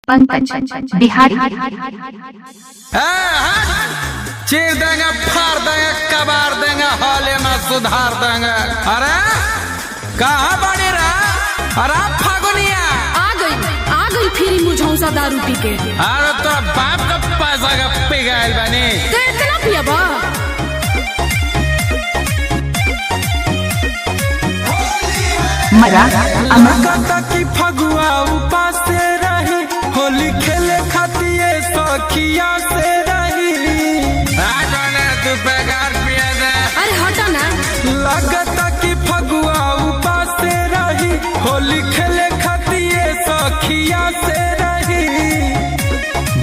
पंकज बिहारी। चीर देंगे, फाड़ देंगे, कबाड़ देंगे, हाले में सुधार देंगे। अरे कहाँ बड़ी रहा? अरे फागुनिया आ गई फिर मुझौसा दारू पी के। अरे तो बाप का पैसा का पी गए बनी तो इतना पियबा? मरा अमर की फगुआ उपास से रही, होली खेले खातिए सखिया से रही। तू बेकार पिया दे। अरे हटा ना। लगता की फगुआ उपास से रही, होली खेले खातिए सखिया से रही।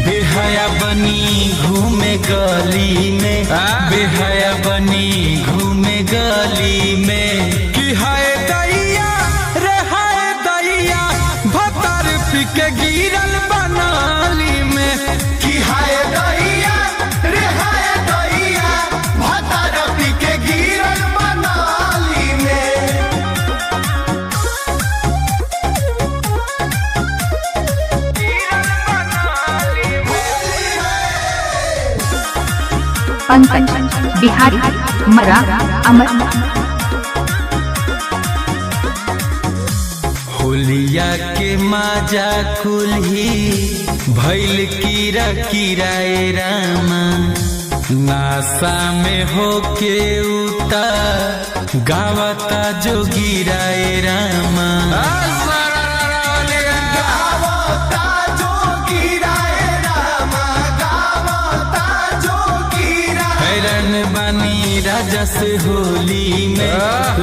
बेहया बनी घूमे गली में, बेहया बनी घूमे गली में। कि हाय दैया रे हाय दैया, भतर पिके गिरल बनाली में। कि हाय दैया रे हाय दैया, भतर पिके गिरल बनाली में। पंकज बिहारी। मरा अमर। होलिया के माजा कुल्ही भैल कीरा किराए रामा। नासा में होके उता गावता जो गिराए रामा। हैरान बनी राजा से होली में,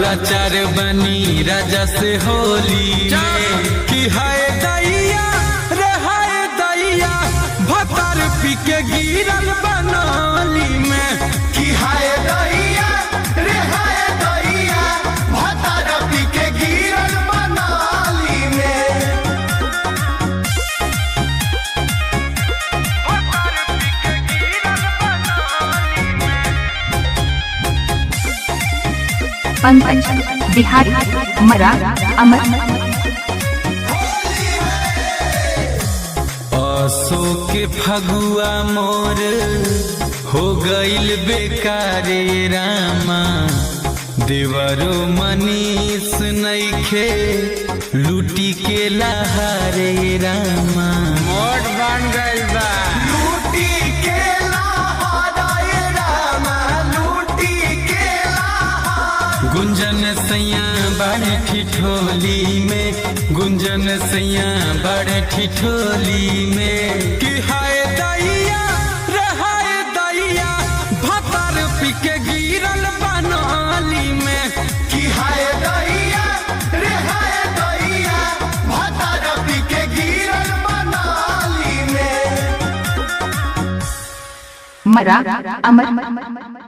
लाचार बनी राजा से होली में। कि हाय दैया रे हाय दैया, भतर पिके गिरल बनाली में। कि हाय दैया रे हाय दैया, भतर पिके गिरल बनाली में। पंकज बिहारी। मरा अमर। असो के फगुआ मोर हो गईल बेकारे रामा। देवरो मनीष नइखे लूटी के लहारे रामा। मोट बन गईल बा लूटी के लहारे रामा, लूटी के लहारे। गुंजन सैया बड़े ठिठोली में, गुंजन सैया बड़े ठिठोली में। कि हाय दैया रे हाय दैया, भतर पिके गिरल बनाली में। कि हाय दैया रे हाय दैया, भतर पिके गिरल बनाली में। मरा अमर।